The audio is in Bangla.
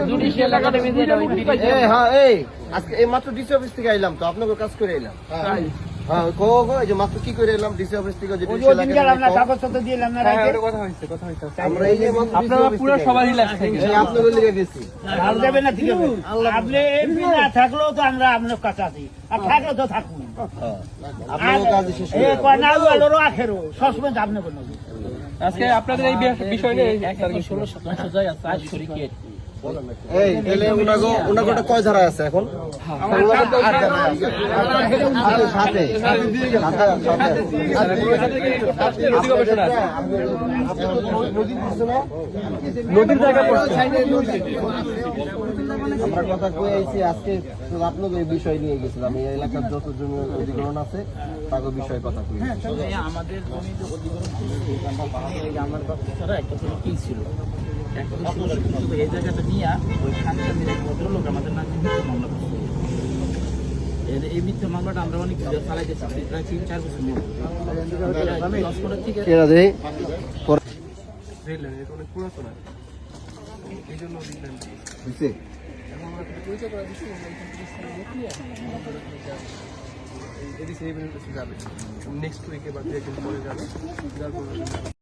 জুডিশিয়াল একাডেমি হ্যাঁ এই আজকে এই মাত্র ডিসি অফিস থেকে আইলাম তো আপনাকে কাজ করে এলাম হ্যাঁ গো এই যে মাত্র কি করে এলাম ডিসি অফিস থেকে যে ডিসি আমরা কাগজপত্র দিলাম না কথা হইছে আমরা এই যে আপনারা পুরো সবাই রিল্যাক্স থাকেন আপনাদের লিগে গেছি আর দেবে না ঠিক আছে আপনি এমপি না থাকলেও তো আমরা আপনার কাছে আছি আর থাকলে তো থাকুন আপনাদের কাজ শেষ এই কয়নাও আলোরও আখেরও সবসময় আপনি বলুন আজকে আপনাদের এই বিষয় নিয়ে 16 জয় আছে আজ শরীকে এই এলে উনাগোটা কয় ধারা আছে এখন সাথে নদীর জায়গা আমরা কথা কয়ে আইছি আজকে আপনাদের বিষয় নিয়ে গেছিলাম এই এলাকার যত জমি অধিগ্রহণ আছে তাকে বিষয়ে কথা কই আমাদের জমি যে অধিগ্রহণ ছিল আমার পক্ষে ছাড়া একটা কোনো কি ছিল এই জায়গাটা নিয়ে ওই খানকানের এক ভদ্রলোক আমাদের নামে মিথ্যা মামলা করছে এই মিথ্যা মামলাটা আমরা অনেক চালাইতেছি প্রায় 3-4 বছর অনেক পুরাতন এই জন্য নেক্সট উইকে বা 2 দিন পরে যাবে